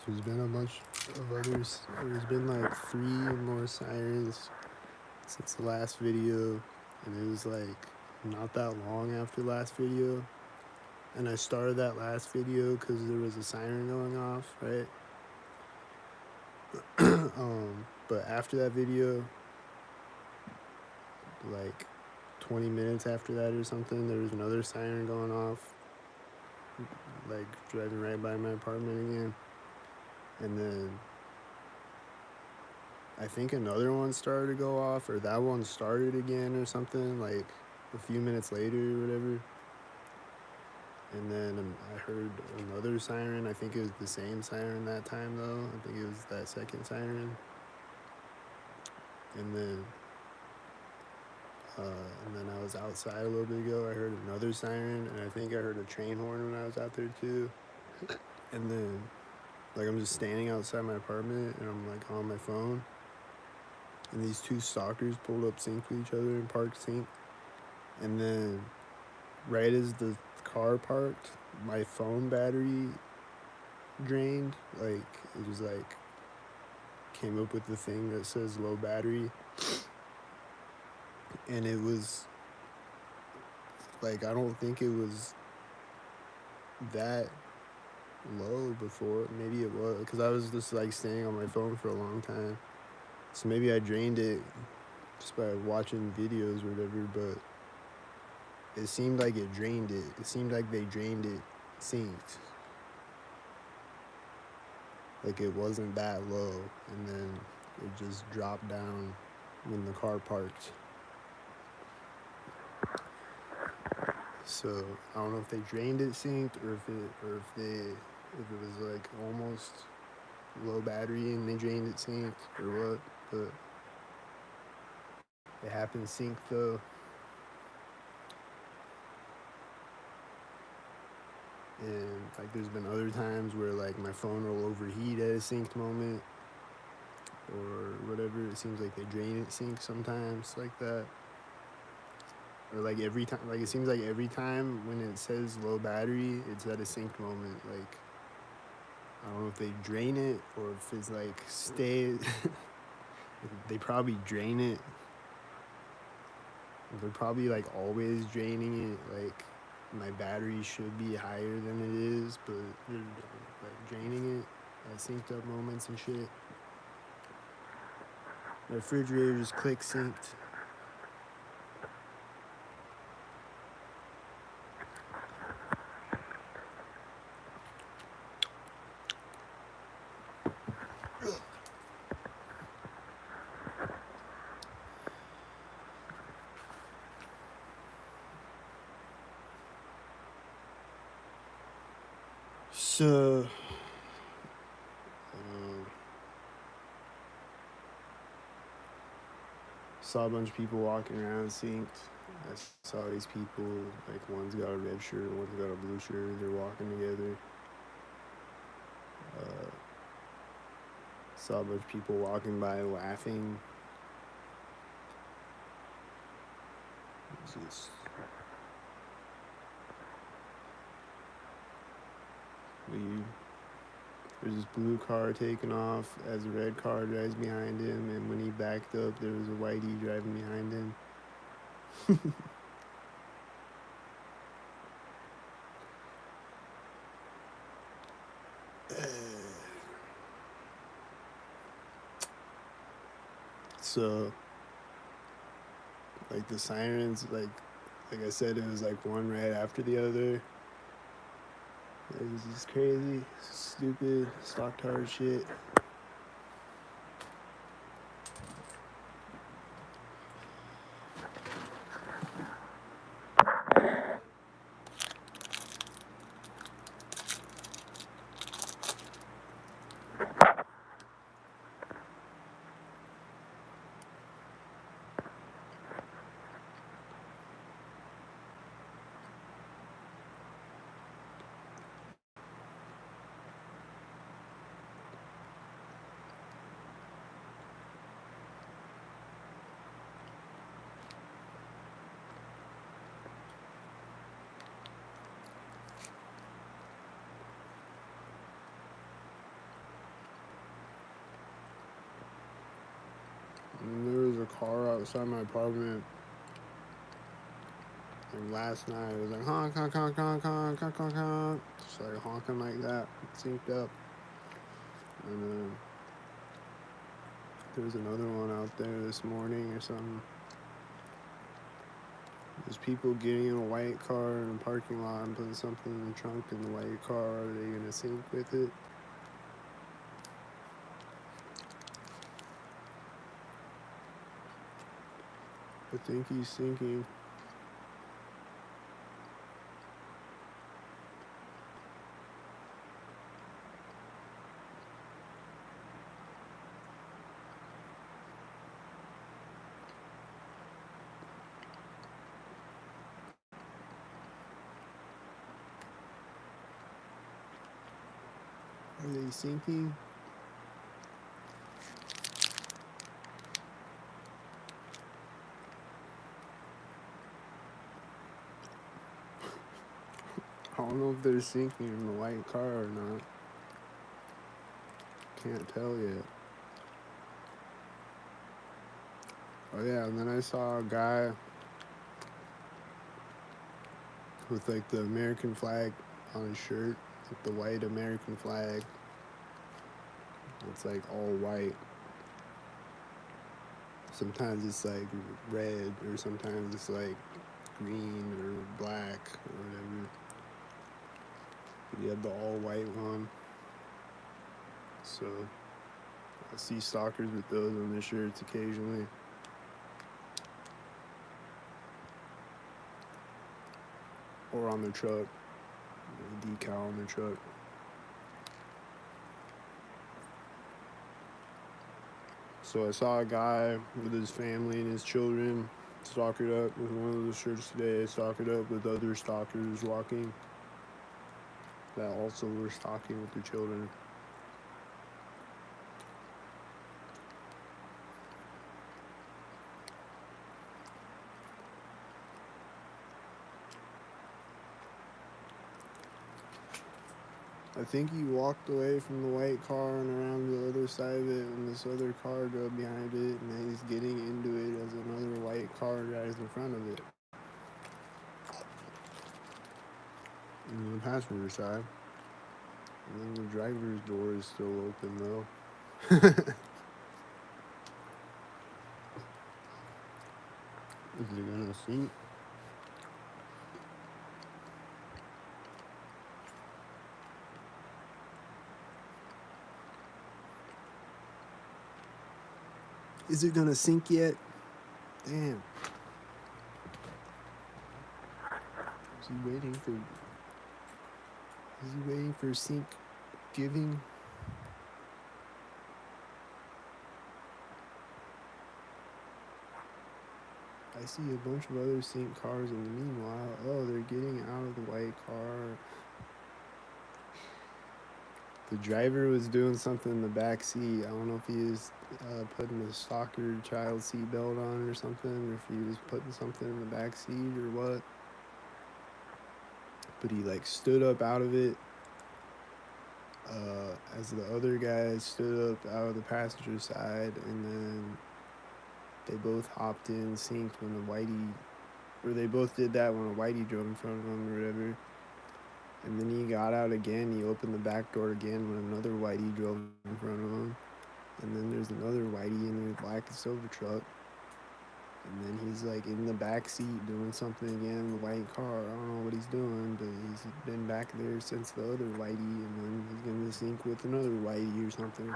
There's been a bunch of others. There's been like 3 more sirens since the last video, and it was like not that long after the last video. And I started that last video because there was a siren going off, right? But after that video, like 20 minutes after that or something, there was another siren going off, like driving right by my apartment again. And then I think another one started to go off, or that one started again or something, like a few minutes later or whatever. And then I heard another siren. I think it was the same siren that time, though. I think it was that second siren. And then I was outside a little bit ago. I heard another siren, and I think I heard a train horn when I was out there too. And then, like, I'm just standing outside my apartment, and I'm like on my phone. And these 2 stalkers pulled up synced with each other and parked sync. And then, right as the car parked, my phone battery drained. Like, it was like came up with the thing that says low battery, and it was like, I don't think it was that low before. Maybe it was, because I was just like staying on my phone for a long time, so maybe I drained it just by watching videos or whatever. But it seemed like it drained it. It seemed like they drained it synced. Like, it wasn't that low, and then it just dropped down when the car parked. So I don't know if they drained it synced, or if it was like almost low battery and they drained it synced, or what. But it happened synced though. And like, there's been other times where like my phone will overheat at a synced moment or whatever. It seems like they drain it synced sometimes, like that. Or like every time, like it seems like every time when it says low battery, it's at a synced moment. Like, I don't know if they drain it or if it's like stay. They probably drain it. They're probably like always draining it. Like, my battery should be higher than it is, but they're like draining it at synced up moments and shit. My refrigerator just click synced. So, saw a bunch of people walking around synced. I saw these people, like one's got a red shirt, one's got a blue shirt. They're walking together. Saw a bunch of people walking by laughing. Just, there's this blue car taking off as a red car drives behind him, and when he backed up, there was a whitey driving behind him. So, like, the sirens, like I said, it was like one right after the other. It was just crazy, stupid, stock car shit. outside my apartment. Like last night, it was like honk, honk, honk, honk, honk, honk, honk, honk. Just like honking like that, synced up. And there's another one out there this morning or something. There's people getting in a white car in a parking lot and putting something in the trunk in the white car. Are they gonna sync with it? I think he's syncing. Are they syncing? I don't know if they're syncing in the white car or not. Can't tell yet. Oh yeah, and then I saw a guy with like the American flag on his shirt, like the white American flag. It's like all white. Sometimes it's like red, or sometimes it's like green or black or whatever. But you have the all white one. So I see stalkers with those on their shirts occasionally. Or on their truck. A decal on their truck. So I saw a guy with his family and his children stalkered up with one of those shirts today, stalkered up with other stalkers walking that also were stalking with their children. I think he walked away from the white car and around the other side of it, and this other car drove behind it, and then he's getting into it as another white car drives in front of it. On the passenger side. And then the driver's door is still open though. Is it gonna sink? Is it gonna sink yet? Damn. Is he waiting for sink giving? I see a bunch of other sync cars in the meanwhile. Oh, they're getting out of the white car. The driver was doing something in the back seat. I don't know if he was putting a stalker child seat belt on or something, or if he was putting something in the back seat or what. But he like stood up out of it as the other guy stood up out of the passenger side, and then they both hopped in, synced when a whitey, or they both did that when a whitey drove in front of them or whatever. And then he got out again, he opened the back door again when another whitey drove in front of him. And then there's another whitey in their black and silver truck. And then he's like in the back seat doing something again in the white car. I don't know what he's doing, but he's been back there since the other whitey, and then he's gonna sync with another whitey or something.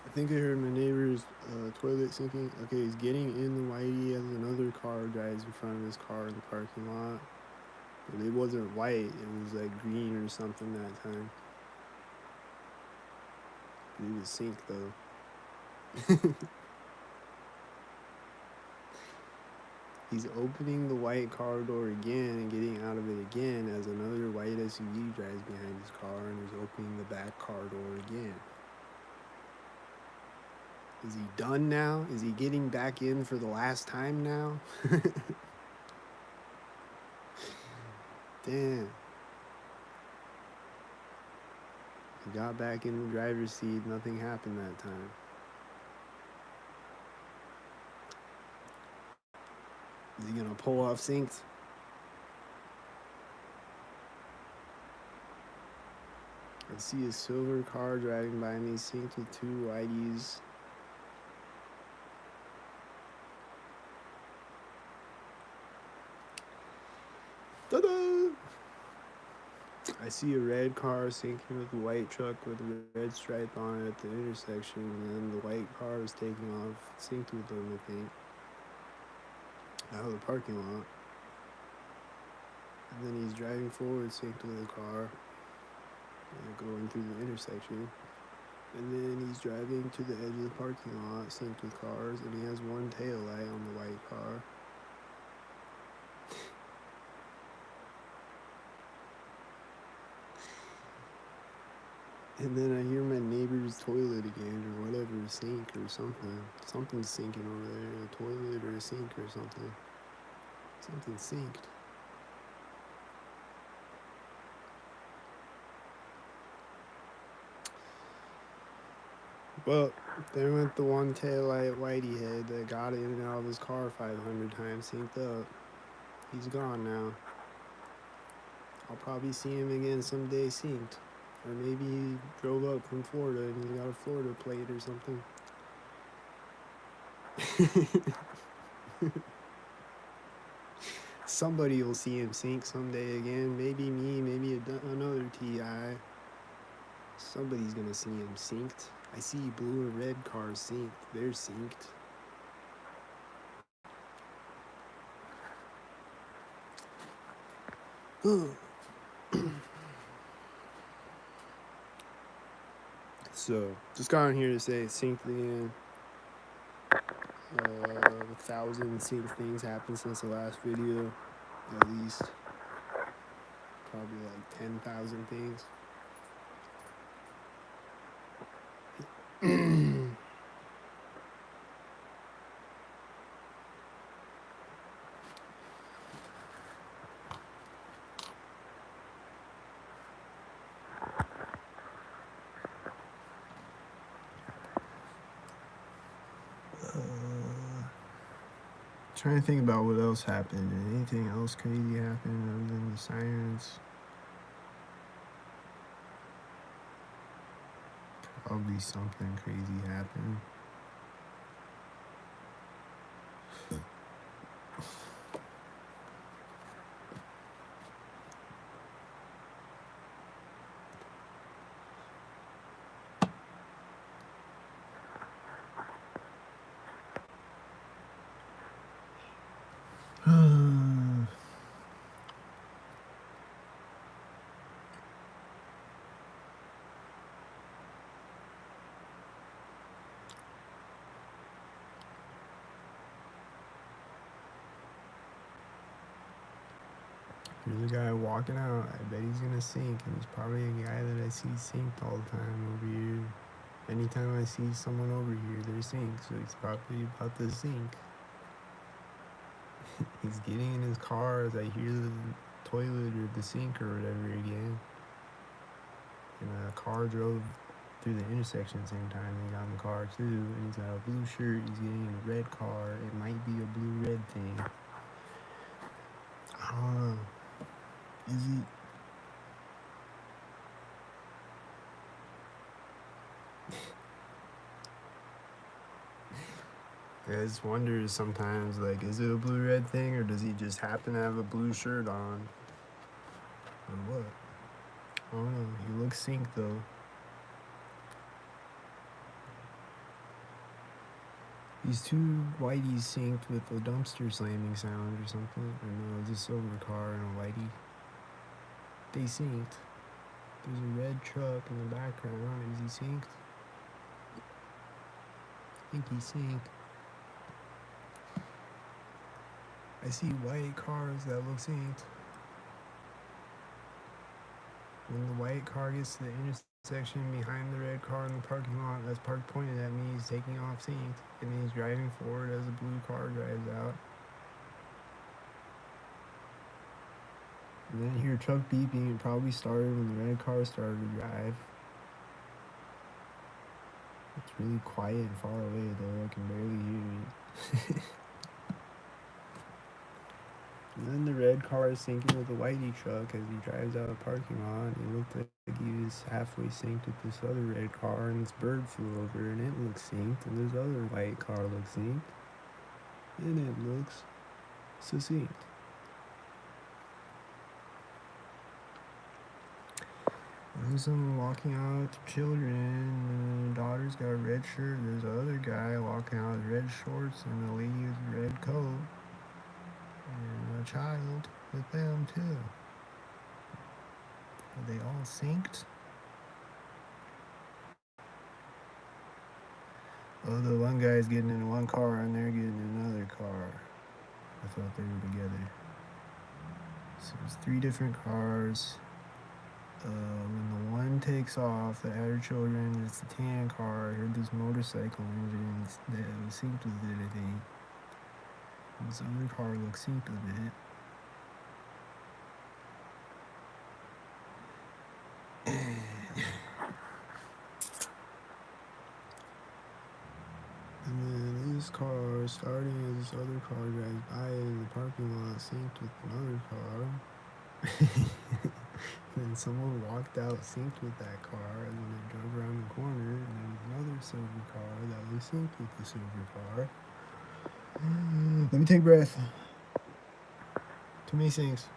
I think I heard my neighbor's toilet sinking. Okay, he's getting in the whitey as another car drives in front of his car in the parking lot. But it wasn't white, it was like green or something that time. But it was sync though. He's opening the white car door again and getting out of it again as another white SUV drives behind his car and is opening the back car door again. Is he done now? Is he getting back in for the last time now? Damn. He got back in the driver's seat. Nothing happened that time. Is he gonna pull off synced? I see a silver car driving by me, synced with two whiteys. Ta-da! I see a red car syncing with a white truck with a red stripe on it at the intersection, and then the white car is taking off, synced with them, I think, out of the parking lot. And then he's driving forward, synced with a car, going through the intersection. And then he's driving to the edge of the parking lot, synced with cars, and he has one tail light on the white car. And then I hear my neighbor's toilet again, or whatever, a sink or something. Something's sinking over there, a toilet or a sink or something. Something's synced. Well, there went the one taillight whitey head that got in and out of his car 500 times synced up. He's gone now. I'll probably see him again someday synced. Or maybe he drove up from Florida and he got a Florida plate or something. Somebody will see him sync someday again. Maybe me, maybe another TI. Somebody's gonna see him synced. I see blue and red cars synced. They're synced. So, just got on here to say it's synced again. 1,000 synced things happened since the last video. At least. Probably like 10,000 things. Trying to think about what else happened. Did anything else crazy happen other than the sirens? Probably something crazy happened. There's a guy walking out. I bet he's gonna sink, and he's probably a guy that I see synced all the time over here. Anytime I see someone over here, they're synced, so he's probably about to sink. He's getting in his car as I hear the toilet or the sink or whatever again. And a car drove through the intersection at the same time. He got in the car too, and he's got a blue shirt. He's getting in a red car. It might be a blue-red thing. I don't know. Is he? I just wonder sometimes, like, is it a blue-red thing, or does he just happen to have a blue shirt on? Or what? I don't know. He looks synced, though. These two whiteys synced with a dumpster slamming sound or something. Or no, it's a silver car and a whitey. They synced. There's a red truck in the background. Is he synced? I think he's synced. I see white cars that look synced. When the white car gets to the intersection behind the red car in the parking lot that's parked pointed at me, he's taking off synced. And then he's driving forward as the blue car drives out. And then I hear a truck beeping. It probably started when the red car started to drive. It's really quiet and far away though. I can barely hear it. And then the red car is syncing with the whitey truck as he drives out of the parking lot. He looked like he was halfway synced with this other red car, and this bird flew over, and it looks synced, and this other white car looks synced, and it looks succinct. And there's someone walking out with children, and the daughter's got a red shirt. There's another guy walking out with red shorts, and a lady with a red coat, and a child with them too. Are they all synced? Oh, the one guy's getting in one car and they're getting in another car. I thought they were together. So it's 3 different cars. When the one takes off that had her children, it's the tan car. I heard this motorcycle engine that was synced with it, I think. And this other car looks synced with it. And then this car starting as this other car drives by it in the parking lot synced with another car. And then someone walked out synced with that car, and then they drove around the corner, and there was another silver car that was synced with the silver car. Let me take a breath. Too many things.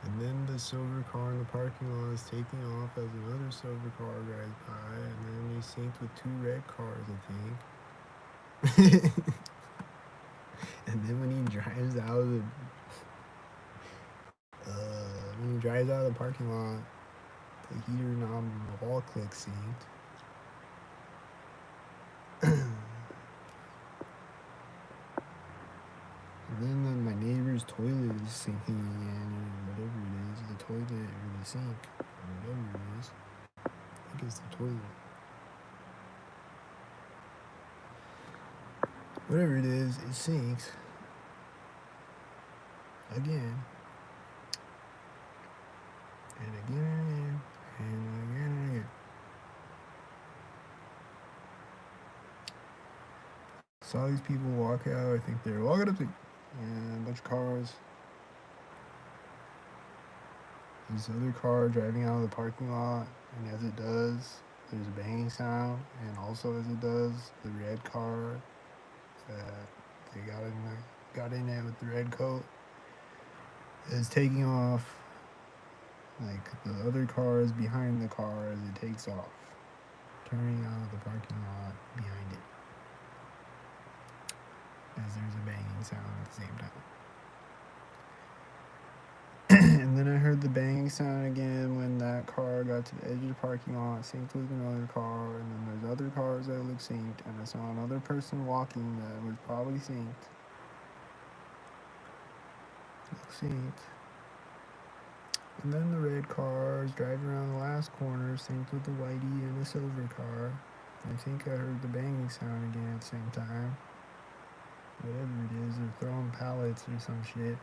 And then the silver car in the parking lot is taking off as another silver car drives by, and then they synced with 2 red cars, I think. And then when he drives out of the parking lot, the heater knob on the wall clicks synced. And then my neighbor's toilet is sinking again, or whatever it is, the toilet or the sink, or whatever it is. I think it's the toilet. Whatever it is, it sinks. Again. And again and again. And again and again. Saw these people walk out. I think they're walking up to a bunch of cars. This other car driving out of the parking lot, and as it does, there's a banging sound, and also as it does, the red car that they got in it with the red coat is taking off. Like the other car is behind the car as it takes off, turning out of the parking lot behind it, as there's a banging sound at the same time. And then I heard the banging sound again when that car got to the edge of the parking lot, synced with another car, and then there's other cars that look synced, and I saw another person walking that was probably synced. Look synced. And then the red cars driving around the last corner, synced with the whitey and the silver car. I think I heard the banging sound again at the same time. Whatever it is, they're throwing pallets or some shit.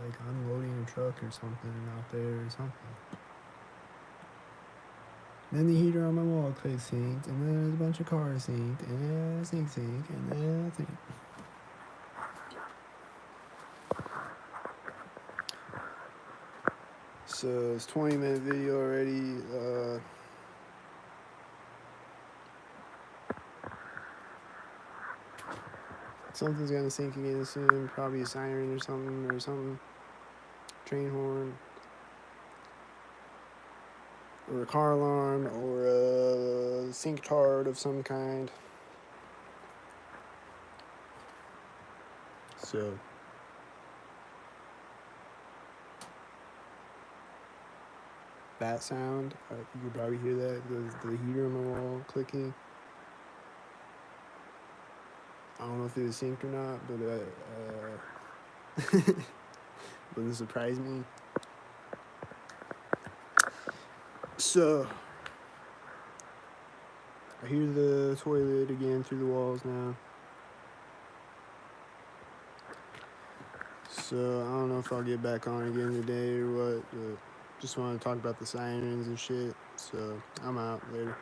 Like unloading a truck or something out there or something. Then the heater on my wall clicks synced, and then there's a bunch of cars synced, and sync, and then sync. So it's 20-minute video already. Something's gonna sync again soon. Probably a siren or something. Train horn. Or a car alarm, or a sync card of some kind. So that sound, you could probably hear that, the heater on the wall clicking. I don't know if it was synced or not, but wouldn't surprise me. So I hear the toilet again through the walls now. So I don't know if I'll get back on again today or what, but just want to talk about the sirens and shit. So I'm out later.